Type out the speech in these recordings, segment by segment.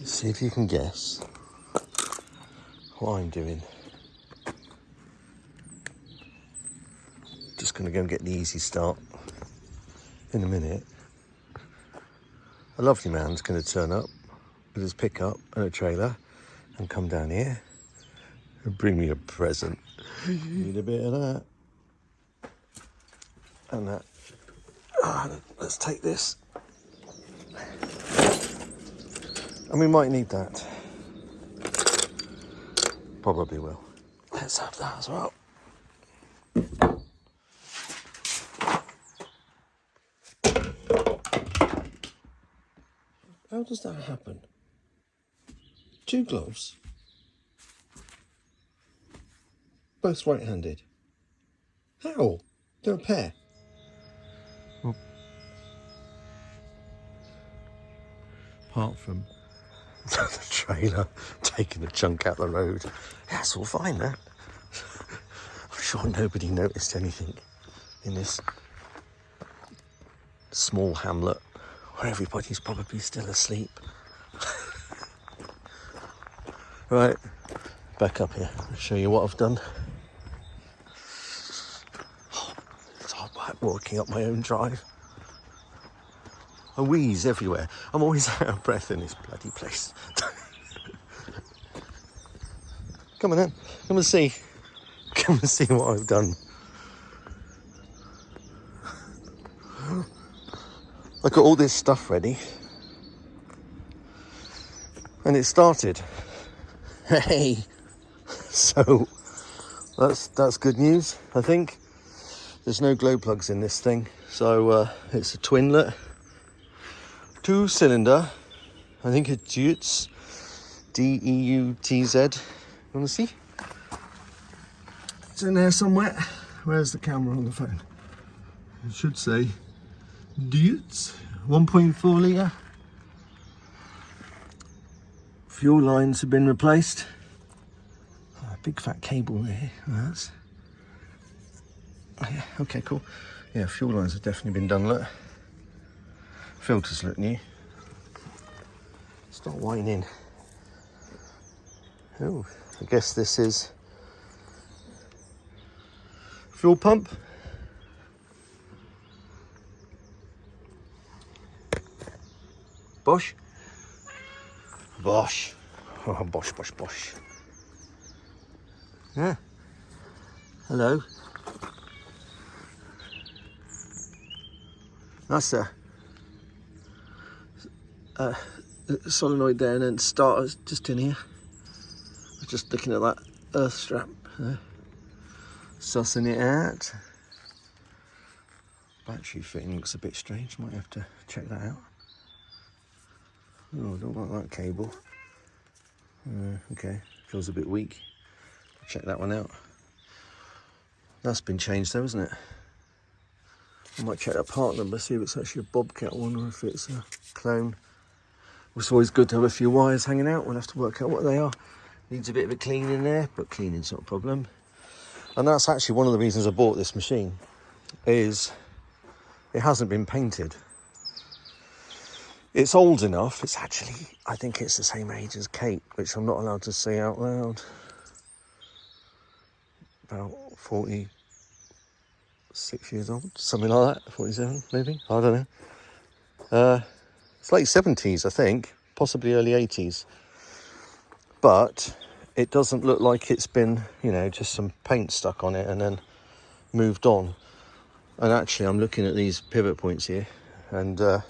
See if you can guess what I'm doing. Just going to go and get the easy start in a minute. A lovely man's going to turn up with his pickup and a trailer and come down here and bring me a present. Need a bit of that and that. Let's take this, and we might need that. Probably will. Let's have that as well. How does that happen? 2 gloves, both right-handed. How? They're a pair. Well, apart from the trailer taking a chunk out the road, that's all fine, that. I'm sure nobody noticed anything in this small hamlet where everybody's probably still asleep. Right, back up here. I'll show you what I've done. Oh, it's hard work walking up my own drive. I wheeze everywhere. I'm always out of breath in this bloody place. Come on then, come and see. Come and see what I've done. I got all this stuff ready. And it started. Hey! So, that's good news, I think. There's no glow plugs in this thing. So, it's a twinlet. 2-cylinder. I think it's Deutz. D-E-U-T-Z. You want to see? It's in there somewhere. Where's the camera on the phone? It should say Deutz. 1.4 litre. Fuel lines have been replaced. Oh, big fat cable there. That's. Oh, yeah, okay, cool. Yeah, fuel lines have definitely been done. Look. Filters look new. Start whining. Oh, I guess this is fuel pump. Bosch. Bosch. Oh, Bosch, Bosch, Bosch. Yeah. Hello. That's a solenoid there, and then starters just in here. Just looking at that earth strap there. Sussing it out. Battery fitting looks a bit strange. Might have to check that out. Oh, I don't like that cable. Okay, feels a bit weak. Check that one out. That's been changed though, isn't it? I might check that part number, see if it's actually a Bobcat one or if it's a clone. It's always good to have a few wires hanging out. We'll have to work out what they are. Needs a bit of a clean in there, but cleaning's not a problem. And that's actually one of the reasons I bought this machine, is it hasn't been painted. It's old enough. It's actually, I think it's the same age as Kate, which I'm not allowed to say out loud. About 46 years old, something like that. 47 maybe, I don't know. It's late 70s, I think, possibly early 80s. But it doesn't look like it's been, you know, just some paint stuck on it and then moved on. And actually, I'm looking at these pivot points here, and do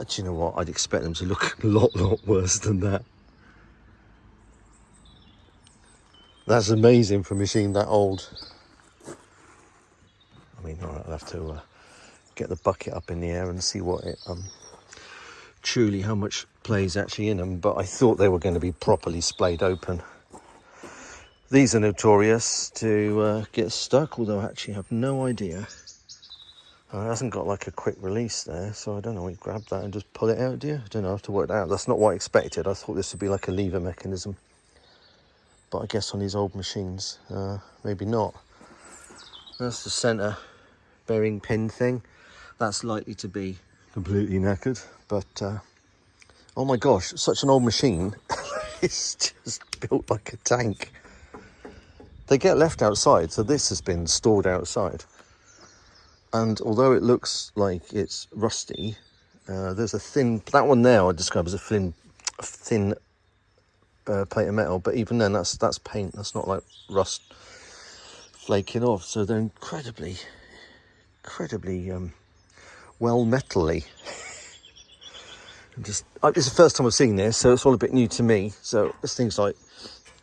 you know what? I'd expect them to look a lot worse than that. That's amazing for a machine that old. I mean, all right, I'll have to get the bucket up in the air and see what it truly, how much play's actually in them. But I thought they were going to be properly splayed open. These are notorious to get stuck, although I actually have no idea. Oh, it hasn't got like a quick release there, so I don't know. You grab that and just pull it out, do you? I don't know. I have to work that out. That's not what I expected. I thought this would be like a lever mechanism, but I guess on these old machines, maybe not. That's the centre bearing pin thing. That's likely to be completely knackered, but Oh my gosh, such an old machine. It's just built like a tank. They get left outside, so this has been stored outside. And although it looks like it's rusty, there's a thin, that one there I describe as a thin plate of metal, but even then that's paint, that's not like rust flaking off. So they're incredibly well metally. It's the first time I've seen this, so it's all a bit new to me. So there's things like,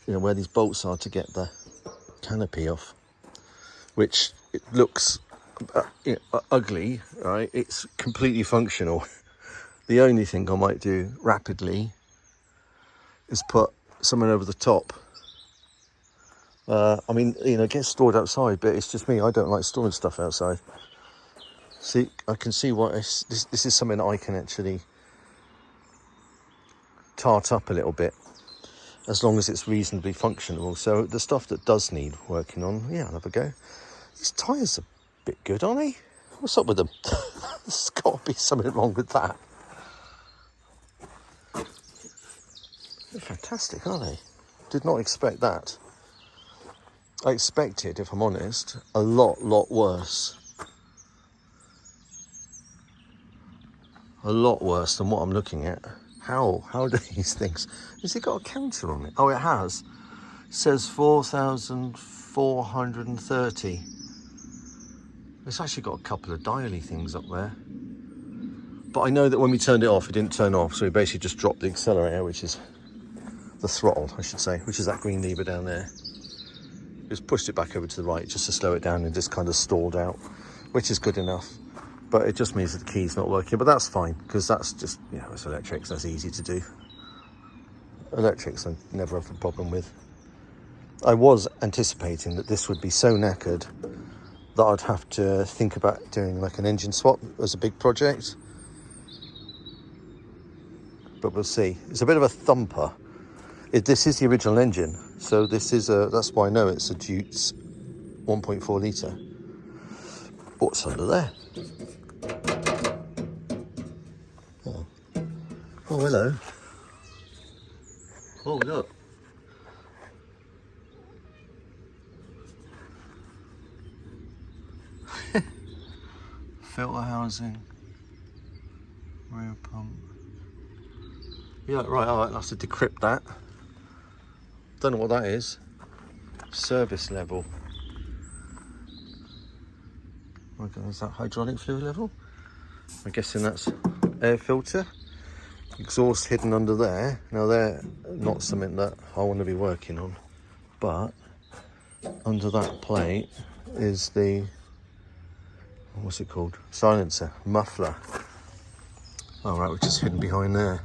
where these bolts are to get the canopy off, which it looks ugly, right? It's completely functional. The only thing I might do rapidly is put something over the top. It gets stored outside, but it's just me. I don't like storing stuff outside. See, I can see why this is something that I can actually tart up a little bit, as long as it's reasonably functional. So the stuff that does need working on, I'll have a go. These tyres are a bit good, aren't they? What's up with them? There's got to be something wrong with that. They're fantastic, aren't they? Did not expect that. I expected, if I'm honest, a lot worse. A lot worse than what I'm looking at. How do these things... Has it got a counter on it? Oh, it has. It says 4,430. It's actually got a couple of dial-y things up there. But I know that when we turned it off, it didn't turn off. So we basically just dropped the accelerator, which is the throttle, I should say, which is that green lever down there. Just pushed it back over to the right just to slow it down and just kind of stalled out, which is good enough. But it just means that the key's not working, but that's fine, because that's just, it's electrics, that's easy to do. Electrics I never have a problem with. I was anticipating that this would be so knackered that I'd have to think about doing like an engine swap as a big project. But we'll see. It's a bit of a thumper. This is the original engine, so this is that's why I know it's a Duke's 1.4 litre. What's under there? Oh, hello. Oh, look. Filter housing. Rear pump. Yeah, right, I'll have to decrypt that. Don't know what that is. Service level. Okay, is that hydraulic fluid level? I'm guessing that's air filter. Exhaust hidden under there. Now they're not something that I want to be working on, but under that plate is the, what's it called? Silencer, muffler. All right, which is hidden behind there.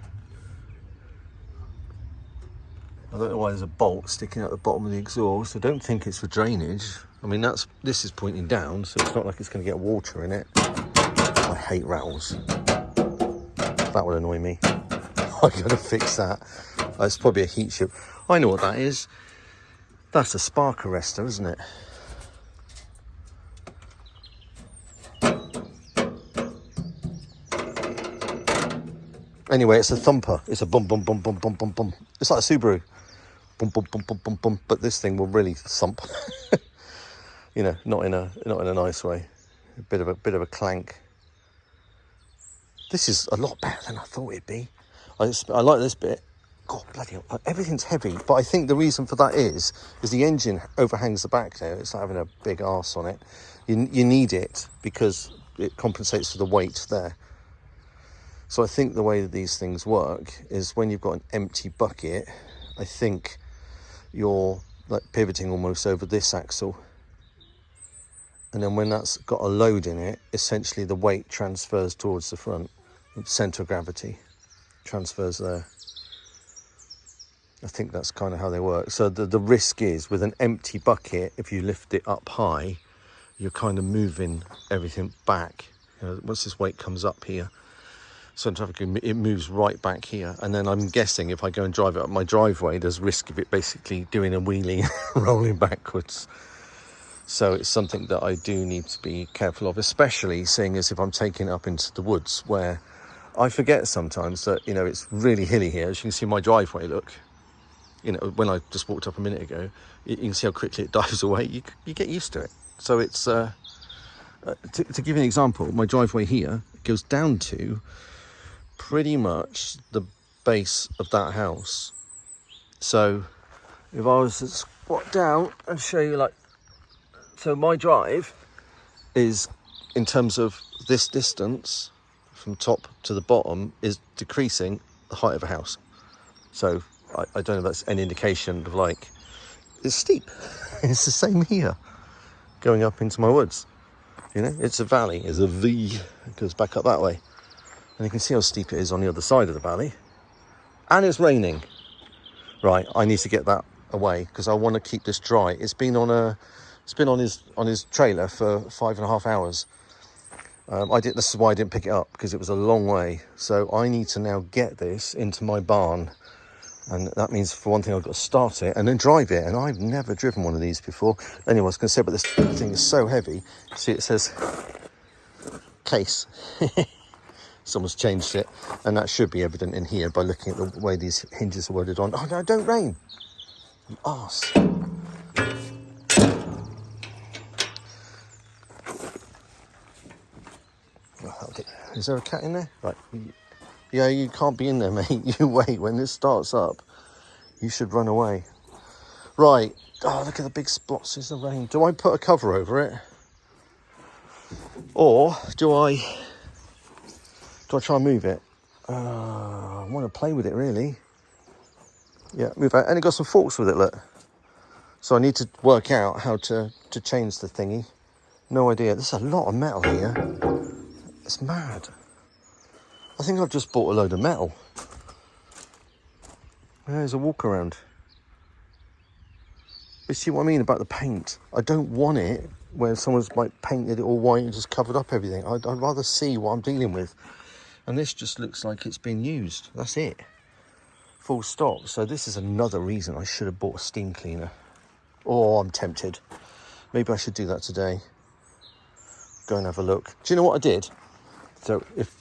I don't know why there's a bolt sticking out the bottom of the exhaust. I don't think it's for drainage. I mean, this is pointing down, so it's not like it's going to get water in it. I hate rattles. That would annoy me. I gotta fix that. It's probably a heat shield. I know what that is. That's a spark arrestor, isn't it? Anyway, it's a thumper. It's a bum bum bum bum bum bum bum. It's like a Subaru. Bum bum bum bum bum bum. But this thing will really thump. Not in a nice way. A bit of a clank. This is a lot better than I thought it'd be. I like this bit. God, bloody hell. Everything's heavy, but I think the reason for that is the engine overhangs the back there. It's like having a big arse on it. You need it because it compensates for the weight there. So I think the way that these things work is when you've got an empty bucket, I think you're like pivoting almost over this axle. And then when that's got a load in it, essentially the weight transfers towards the front. The centre of gravity transfers there. I think that's kind of how they work. So the risk is with an empty bucket, if you lift it up high, you're kind of moving everything back. Once this weight comes up here, scientifically it moves right back here. And then I'm guessing if I go and drive it up my driveway, there's risk of it basically doing a wheelie, rolling backwards. So it's something that I do need to be careful of, especially seeing as if I'm taking it up into the woods where I forget sometimes that, you know, it's really hilly here. As you can see my driveway, look. You know, when I just walked up a minute ago, you can see how quickly it dives away. You get used to it. So it's, to give you an example, my driveway here goes down to pretty much the base of that house. So if I was to squat down and show you, like, so my drive is, in terms of this distance from top to the bottom, is decreasing the height of a house. So I don't know if that's any indication of, like, it's steep. It's the same here going up into my woods. You know, it's a valley, it's a V, it goes back up that way. And you can see how steep it is on the other side of the valley. And it's raining. Right, I need to get that away because I want to keep this dry. It's been on his trailer for 5.5 hours. This is why I didn't pick it up, because it was a long way. So I need to now get this into my barn. And that means, for one thing, I've got to start it and then drive it. And I've never driven one of these before. Anyway, I was going to say, but this thing is so heavy. See, it says case. Someone's changed it. And that should be evident in here by looking at the way these hinges are welded on. Oh, no, don't rain. You arse. Is there a cat in there? Right. Yeah, you can't be in there, mate. You wait. When this starts up, you should run away. Right. Oh, look at the big splotches of rain. Do I put a cover over it? Or do I try and move it? I want to play with it, really. Yeah, move out. And it got some forks with it, look. So I need to work out how to change the thingy. No idea. There's a lot of metal here. It's mad. I think I've just bought a load of metal. There's a walk around. You see what I mean about the paint? I don't want it where someone's like painted it all white and just covered up everything. I'd rather see what I'm dealing with. And this just looks like it's been used. That's it. Full stop. So this is another reason I should have bought a steam cleaner. Oh, I'm tempted. Maybe I should do that today. Go and have a look. Do you know what I did? So if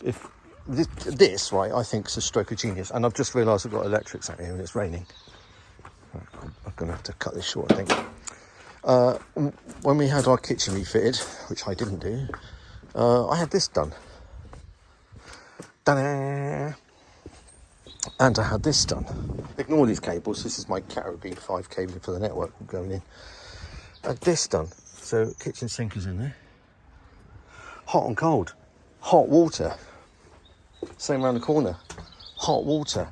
this, right, I think is a stroke of genius. And I've just realised I've got electrics out here and it's raining. I'm going to have to cut this short, I think. When we had our kitchen refitted, which I didn't do, I had this done. Ta-da! And I had this done. Ignore these cables. This is my Category 5 cabling for the network going in. I had this done. So kitchen sink is in there. Hot and cold. Hot water. Same around the corner. Hot water.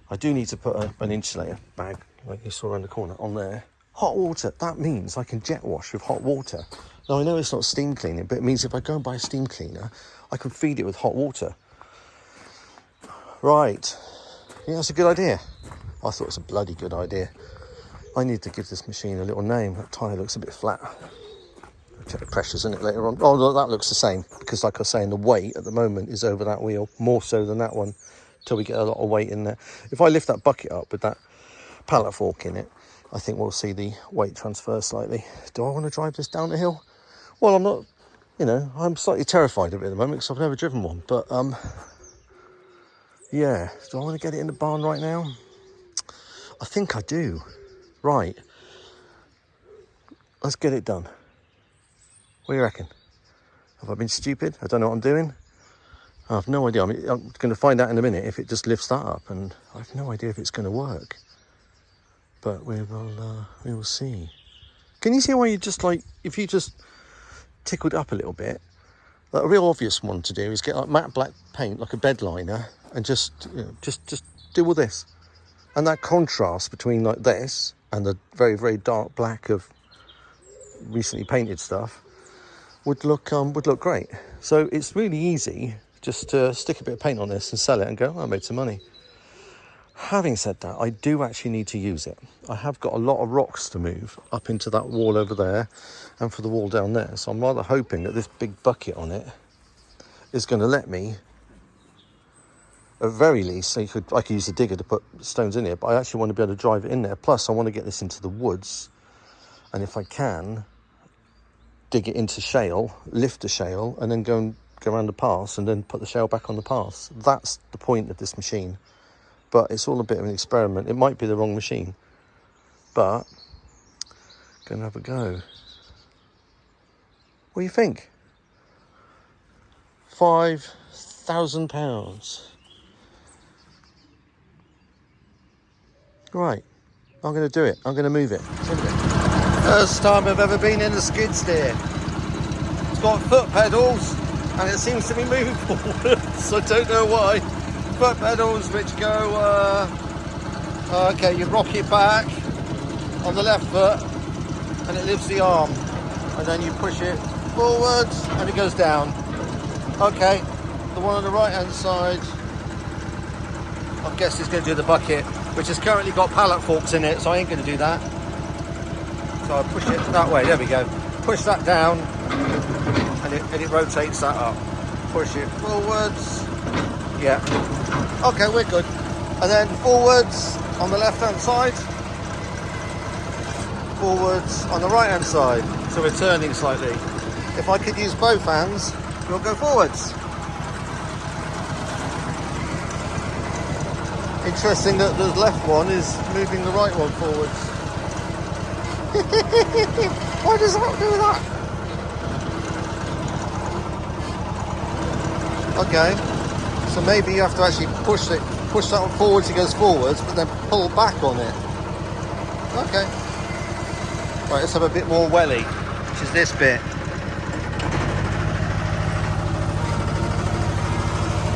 I do need to put an insulator bag, like you saw around the corner, on there. Hot water. That means I can jet wash with hot water. Now, I know it's not steam cleaning, but it means if I go and buy a steam cleaner, I can feed it with hot water. Right. Yeah, that's a good idea. I thought it was a bloody good idea. I need to give this machine a little name. That tyre looks a bit flat. I'll check the pressures in it later on. Oh, no, that looks the same. Because like I was saying, the weight at the moment is over that wheel. More so than that one. Till we get a lot of weight in there. If I lift that bucket up with that pallet fork in it, I think we'll see the weight transfer slightly. Do I want to drive this down the hill? Well, I'm not, I'm slightly terrified of it at the moment because I've never driven one. But, yeah. Do I want to get it in the barn right now? I think I do. Right. Let's get it done. What do you reckon? Have I been stupid? I don't know what I'm doing. I have no idea. I'm going to find out in a minute if it just lifts that up, and I have no idea if it's going to work. But we will see. Can you see why you just if you just tickled it up a little bit? Like a real obvious one to do is get like matte black paint, like a bed liner, and just do all this. And that contrast between like this and the very, very dark black of recently painted stuff would look great. So it's really easy just to stick a bit of paint on this and sell it and go, I made some money. Having said that, I do actually need to use it. I have got a lot of rocks to move up into that wall over there and for the wall down there. So I'm rather hoping that this big bucket on it is going to let me, at very least, so I could use a digger to put stones in here, but I actually want to be able to drive it in there. Plus, I want to get this into the woods. And if I can, dig it into shale, lift the shale, and then go go around the pass and then put the shell back on the pass. That's the point of this machine. But it's all a bit of an experiment. It might be the wrong machine, but gonna have a go. What do you think? £5,000. Right, I'm going to do it. I'm going to move it. First time I've ever been in a skid steer. It's got foot pedals and it seems to be moving forwards. I don't know why. Foot pedals which go, okay, you rock it back on the left foot and it lifts the arm. And then you push it forwards and it goes down. Okay, the one on the right hand side, I guess is going to do the bucket, which has currently got pallet forks in it, so I ain't going to do that. So I push it that way, there we go. Push that down and it rotates that up. Push it forwards, yeah. Okay, we're good. And then forwards on the left hand side, forwards on the right hand side, so we're turning slightly. If I could use both hands, we'll go forwards. Interesting that the left one is moving the right one forwards. Why does that do that? Okay, so maybe you have to actually push that one forwards, it goes forwards, but then pull back on it. Okay. Right, let's have a bit more welly, which is this bit.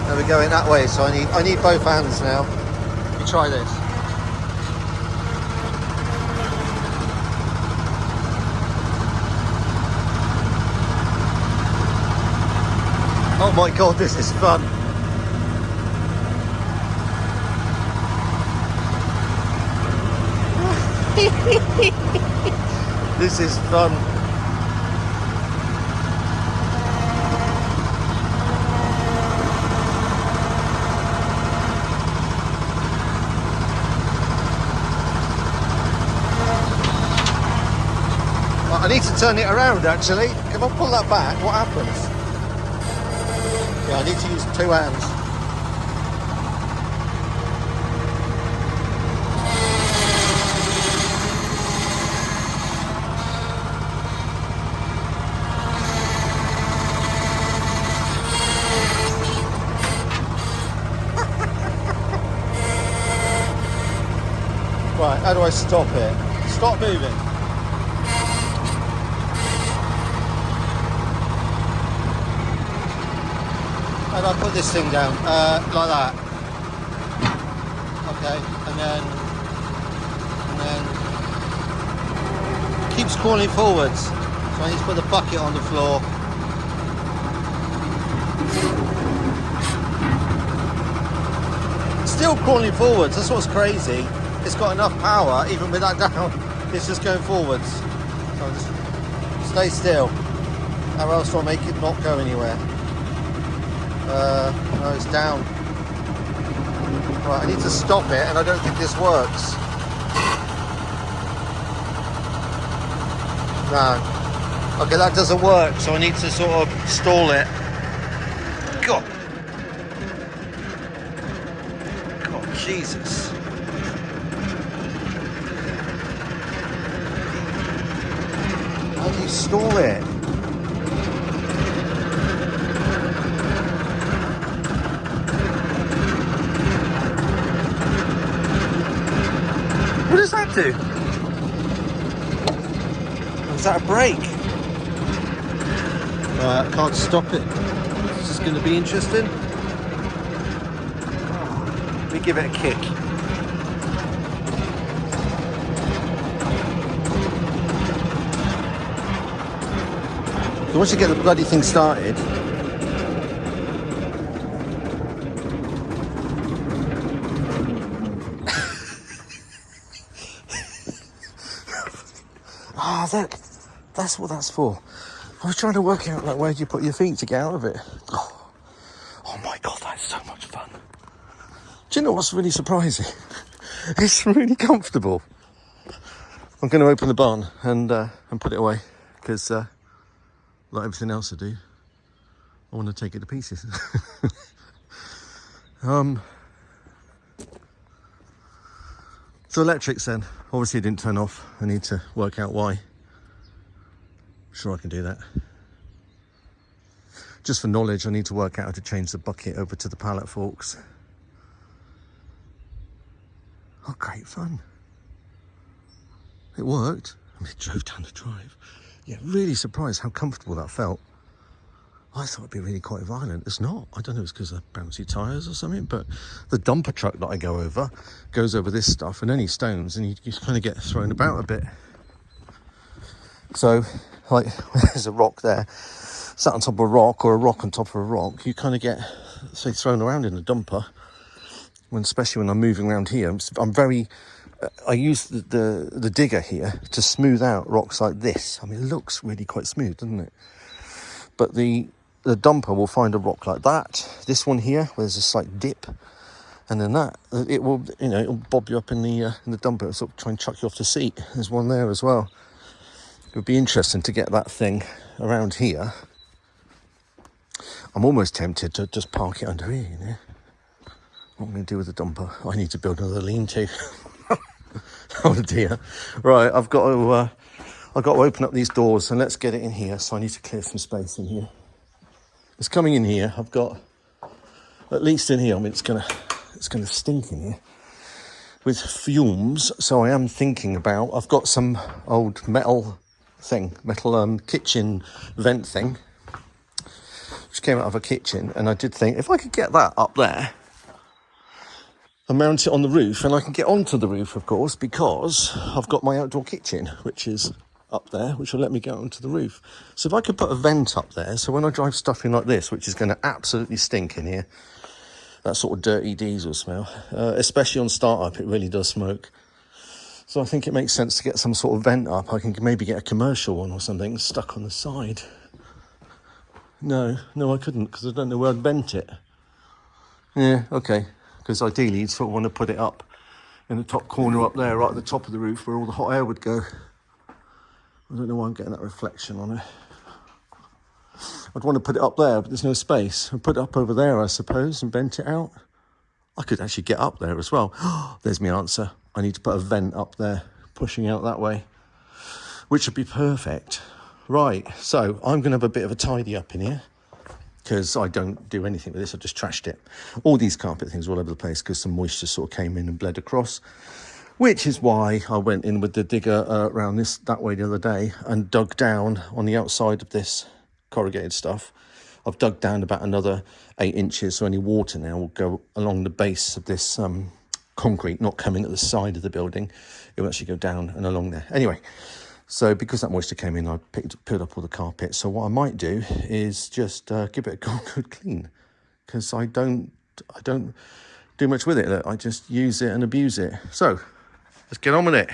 Now we're going that way, so I need both hands now. Let me try this. Oh my god, this is fun. This is fun. I need to turn it around actually. If I pull that back, what happens? Yeah, I need to use two hands. Right, how do I stop it? Stop moving. How do I put this thing down? Like that. Okay, and then it keeps crawling forwards. So I need to put the bucket on the floor. It's still crawling forwards, that's what's crazy. It's got enough power, even with that down, it's just going forwards. So I'll just stay still. How else do I make it not go anywhere? No, it's down. Right, I need to stop it, and I don't think this works. No. Okay, that doesn't work, so I need to sort of stall it. God. God, Jesus. How do you stall it? What does that do? Is that a brake? Right, I can't stop it. This is going to be interesting. Let me give it a kick. So once you get the bloody thing started, look, that's what that's for. I was trying to work out, like, where do you put your feet to get out of it? Oh my god, that's so much fun. Do you know what's really surprising? It's really comfortable. I'm going to open the barn and put it away because, like everything else I do, I want to take it to pieces. So electrics then, obviously it didn't turn off. I need to work out why. I'm sure I can do that. Just for knowledge, I need to work out how to change the bucket over to the pallet forks. Oh, great fun. It worked. I mean, it drove down the drive. Yeah, really surprised how comfortable that felt. I thought it'd be really quite violent. It's not. I don't know if it's because of bouncy tyres or something, but the dumper truck that I go over goes over this stuff and any stones, and you kind of get thrown about a bit. So, like, there's a rock there, sat on top of a rock, or a rock on top of a rock, you kind of get, say, thrown around in the dumper. Especially when I'm moving around here, I'm very... I use the digger here to smooth out rocks like this. I mean, it looks really quite smooth, doesn't it? But the dumper will find a rock like that. This one here, where there's a slight dip, and then that it will, it'll bob you up in the dumper. It'll sort of try and chuck you off the seat. There's one there as well. It would be interesting to get that thing around here. I'm almost tempted to just park it under here. What am I going to do with the dumper? I need to build another lean-to. Oh dear. Right, I've got to open up these doors and let's get it in here. So I need to clear some space in here. It's coming in here. I've got, at least in here, I mean, it's gonna stink in here with fumes. So I am thinking about, I've got some old metal kitchen vent thing, which came out of a kitchen, and I did think if I could get that up there and mount it on the roof, and I can get onto the roof, of course, because I've got my outdoor kitchen, which is up there, which will let me get onto the roof. So if I could put a vent up there, so when I drive stuff in like this, which is going to absolutely stink in here, that sort of dirty diesel smell, especially on startup, it really does smoke. So I think it makes sense to get some sort of vent up. I can maybe get a commercial one or something stuck on the side. No, I couldn't, because I don't know where I'd vent it. Yeah, okay. Because ideally you'd sort of want to put it up in the top corner up there, right at the top of the roof, where all the hot air would go. I don't know why I'm getting that reflection on it. I'd want to put it up there, but there's no space. I'd put it up over there, I suppose, and vent it out. I could actually get up there as well. There's my answer. I need to put a vent up there, pushing out that way, which would be perfect. Right, so I'm going to have a bit of a tidy up in here, because I don't do anything with this. I just trashed it. All these carpet things are all over the place because some moisture sort of came in and bled across, which is why I went in with the digger around that way the other day and dug down on the outside of this corrugated stuff. I've dug down about another 8 inches, so any water now will go along the base of this concrete, not come in at the side of the building. It will actually go down and along there. Anyway, so because that moisture came in, I put up all the carpet. So what I might do is just give it a good clean, because I don't do much with it. I just use it and abuse it. So let's get on with it.